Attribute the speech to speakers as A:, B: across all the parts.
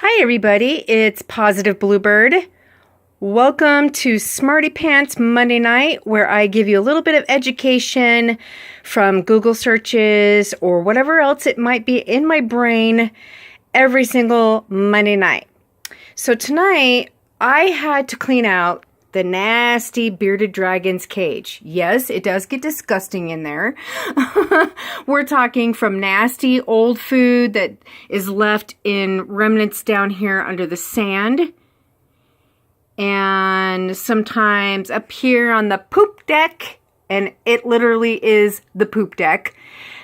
A: Hi everybody, it's Positive Bluebird. Welcome to Smartypants Monday night, where I give you a little bit of education from Google searches or whatever else it might be in my brain every single Monday night. So tonight, I had to clean out the nasty bearded dragon's cage. Yes, it does get disgusting in there. We're talking from nasty old food that is left in remnants down here under the sand. And sometimes up here on the poop deck. And it literally is the poop deck.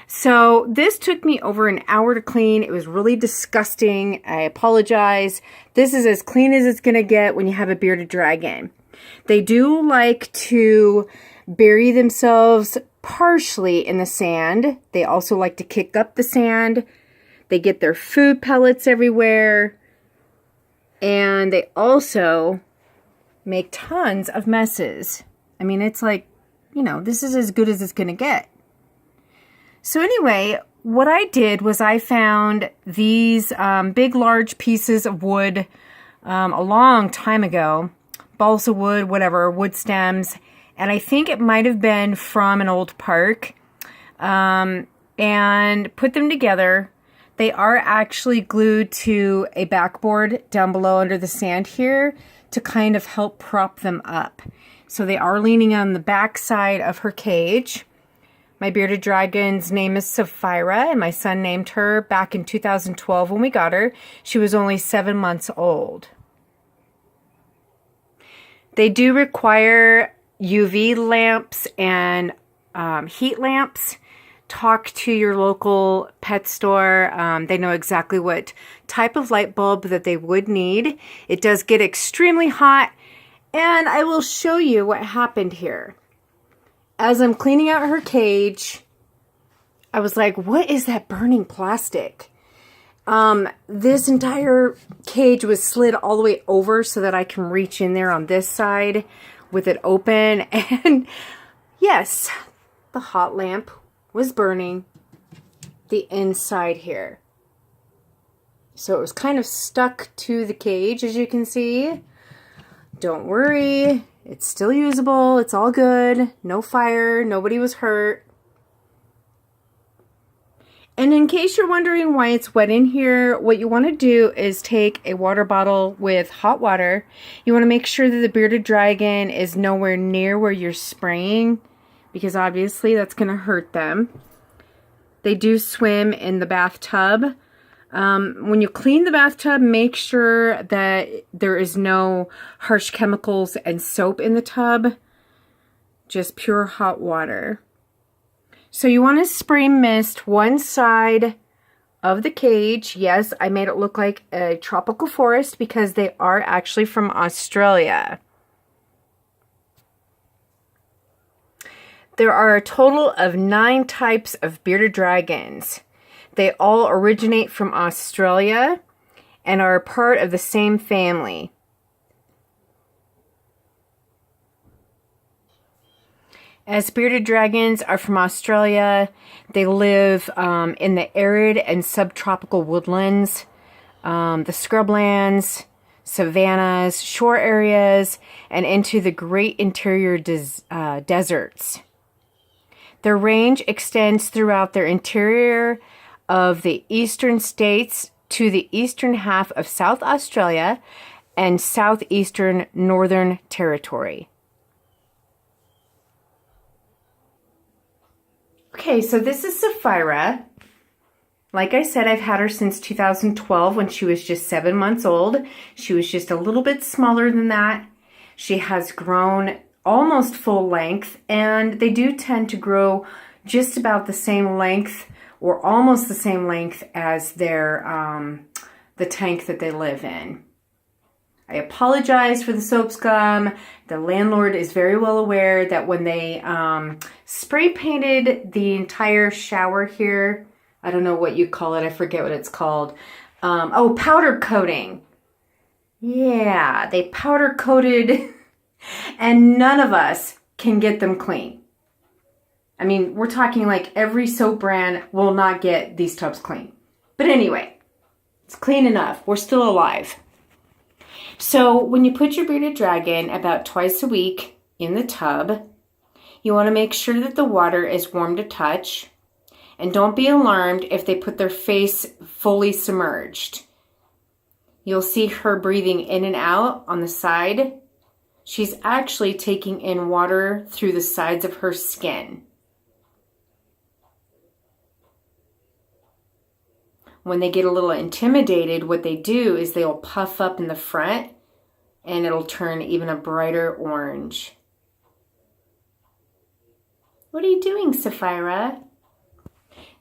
A: So this took me over an hour to clean. It was really disgusting. I apologize. This is as clean as it's going to get when you have a bearded dragon. They do like to bury themselves partially in the sand. They also like to kick up the sand. They get their food pellets everywhere. And they also make tons of messes. I mean, it's like, this is as good as it's going to get. So anyway, what I did was I found these big, large pieces of wood a long time ago. Balsa wood, whatever, wood stems. And I think it might have been from an old park. And put them together. They are actually glued to a backboard down below under the sand here to kind of help prop them up. So they are leaning on the back side of her cage. My bearded dragon's name is Sapphira, and my son named her back in 2012 when we got her. She was only 7 months old. They do require UV lamps and heat lamps. Talk to your local pet store. They know exactly what type of light bulb that they would need. It does get extremely hot, and I will show you what happened here. As I'm cleaning out her cage, I was like, what is that burning plastic? This entire cage was slid all the way over so that I can reach in there on this side with it open. And yes, the hot lamp was burning the inside here. So it was kind of stuck to the cage, as you can see. Don't worry, it's still usable. It's all good. No fire. Nobody was hurt. And in case you're wondering why it's wet in here, what you want to do is take a water bottle with hot water. You want to make sure that the bearded dragon is nowhere near where you're spraying, because obviously that's going to hurt them. They do swim in the bathtub. When you clean the bathtub, make sure that there is no harsh chemicals and soap in the tub. Just pure hot water. So you want to spray mist one side of the cage. Yes, I made it look like a tropical forest because they are actually from Australia. There are a total of 9 types of bearded dragons. They all originate from Australia and are a part of the same family. As bearded dragons are from Australia, they live in the arid and subtropical woodlands, the scrublands, savannas, shore areas, and into the great interior deserts. Their range extends throughout their interior of the eastern states to the eastern half of South Australia and southeastern Northern Territory. Okay, so this is Sapphira. Like I said, I've had her since 2012 when she was just 7 months old. She was just a little bit smaller than that. She has grown almost full length, and they do tend to grow just about the same length or almost the same length as their the tank that they live in. I apologize for the soap scum. The landlord is very well aware that when they spray painted the entire shower here, I don't know what you call it, I forget what it's called. Powder coating. Yeah, they powder coated and none of us can get them clean. I mean, we're talking like every soap brand will not get these tubs clean. But anyway, It's clean enough. We're still alive. So when you put your bearded dragon about twice a week in the tub, you want to make sure that the water is warm to touch. And don't be alarmed if they put their face fully submerged. You'll see her breathing in and out on the side. She's actually taking in water through the sides of her skin. When they get a little intimidated, what they do is they'll puff up in the front and it'll turn even a brighter orange. What are you doing, Sapphira?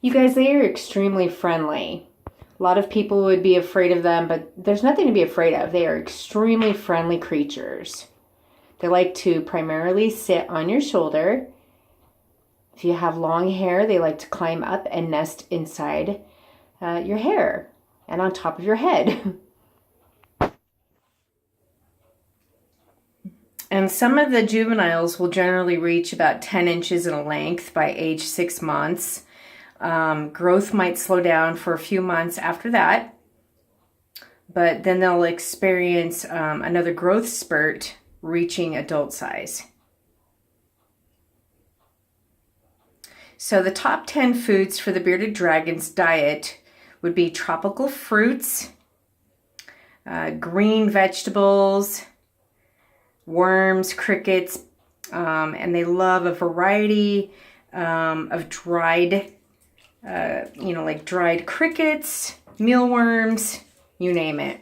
A: You guys, they are extremely friendly. A lot of people would be afraid of them, but there's nothing to be afraid of. They are extremely friendly creatures. They like to primarily sit on your shoulder. If you have long hair, they like to climb up and nest inside your hair and on top of your head. And some of the juveniles will generally reach about 10 inches in length by age 6 months. Growth might slow down for a few months after that, but then they'll experience another growth spurt reaching adult size. So the top 10 foods for the bearded dragon's diet would be tropical fruits, green vegetables, worms, crickets, and they love a variety of dried, like dried crickets, mealworms, you name it.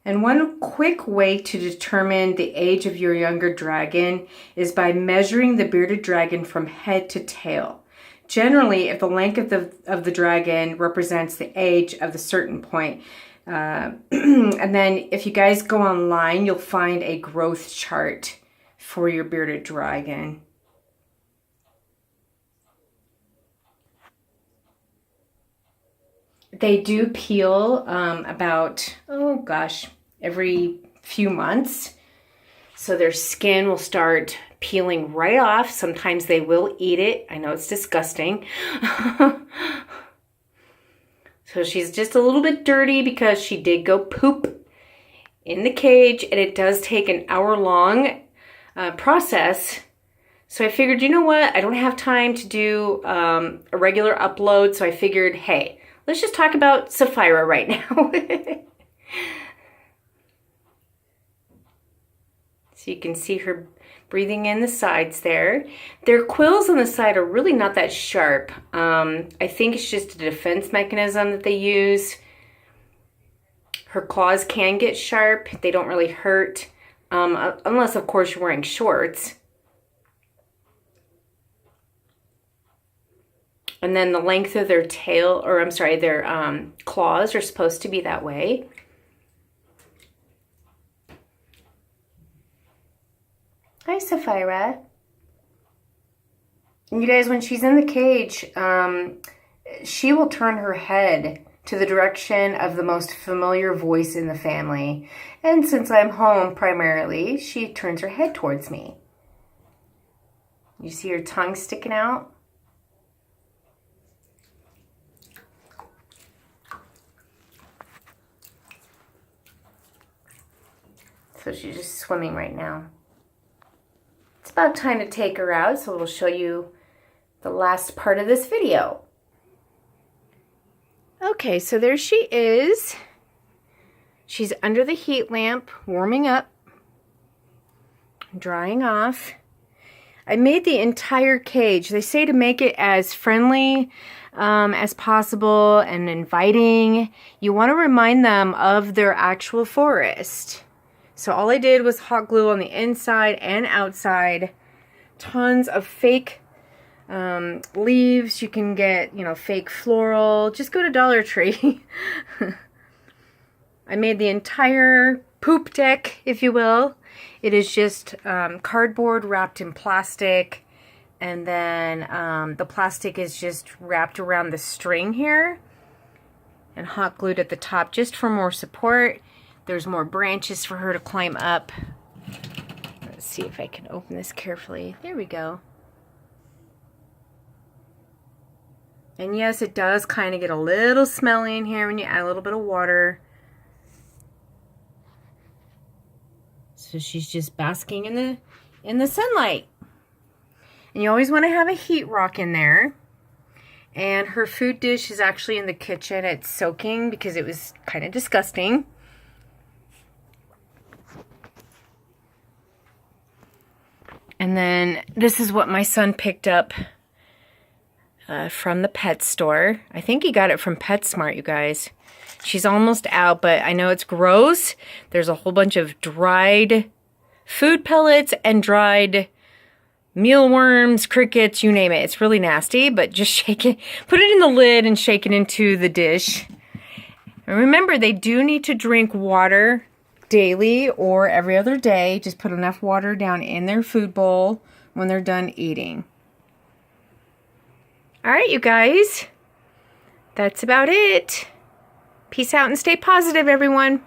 A: And one quick way to determine the age of your younger dragon is by measuring the bearded dragon from head to tail. Generally, if the length of the dragon represents the age of the certain point, and then if you guys go online, you'll find a growth chart for your bearded dragon. They do peel about, every few months. So their skin will start peeling right off. Sometimes they will eat it. I know it's disgusting. So she's just a little bit dirty because she did go poop in the cage, and it does take an hour-long process. So I figured, you know what? I don't have time to do a regular upload, so I figured, hey, let's just talk about Sapphira right now. So you can see her breathing in the sides there. Their quills on the side are really not that sharp. I think it's just a defense mechanism that they use. Her claws can get sharp. They don't really hurt, unless, of course, you're wearing shorts. And then the length of their tail, or I'm sorry, their claws are supposed to be that way. Hi, Sapphira. And you guys, when she's in the cage, she will turn her head to the direction of the most familiar voice in the family. And since I'm home primarily, she turns her head towards me. You see her tongue sticking out? So she's just swimming right now. It's about time to take her out, so we'll show you the last part of this video. Okay, so there she is. She's under the heat lamp, warming up, drying off. I made the entire cage. They say to make it as friendly as possible and inviting. You want to remind them of their actual forest. So all I did was hot glue on the inside and outside. Tons of fake leaves. You can get, fake floral. Just go to Dollar Tree. I made the entire poop deck, if you will. It is just cardboard wrapped in plastic. And then the plastic is just wrapped around the string here. And hot glued at the top just for more support. There's more branches for her to climb up. Let's see if I can open this carefully. There we go. And yes, it does kind of get a little smelly in here when you add a little bit of water. So she's just basking in the sunlight. And you always want to have a heat rock in there. And her food dish is actually in the kitchen. It's soaking because it was kind of disgusting. And then this is what my son picked up from the pet store. I think he got it from PetSmart, you guys. She's almost out, but I know it's gross. There's a whole bunch of dried food pellets and dried mealworms, crickets, you name it. It's really nasty, but just shake it, put it in the lid and shake it into the dish. And remember, they do need to drink water daily or every other day. Just put enough water down in their food bowl when they're done eating. All right, you guys. That's about it. Peace out and stay positive, everyone.